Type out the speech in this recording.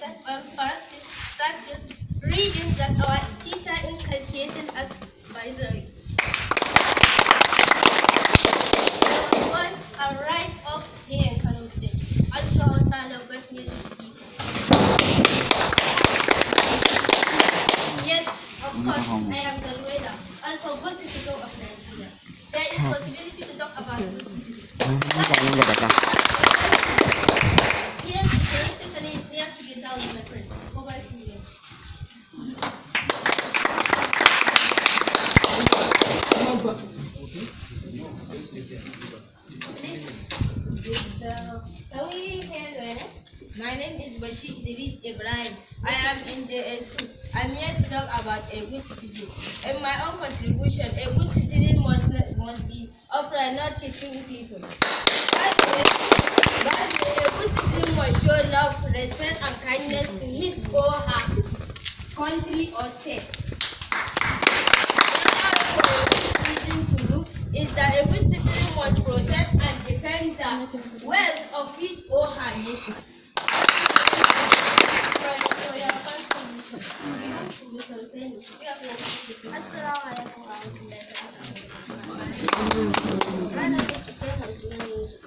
content or practice such reading that our teacher inculcated us by the way. There was one a rise up here in Kano State. Also, Hausa got me to speak. Yes, of course, I am the leader. Also, good citizen of Nigeria. There is possibility to talk about good citizen. Yes, realistically, we have to get down with my friend. Over to you. Can we hear your name? My name is Bashir Idris Ibrahim. I am in JS2. I'm here to talk about a good citizen. In my own contribution, a good citizen must be upright, not cheating people. By the way, a good citizen must show love, respect, and kindness to his or her country or state. Is that a good citizen must protect and defend the wealth of his or her nation. Assalamu alaikum warahmatullahi wabarakatuh. My name is Hussein Yusuf.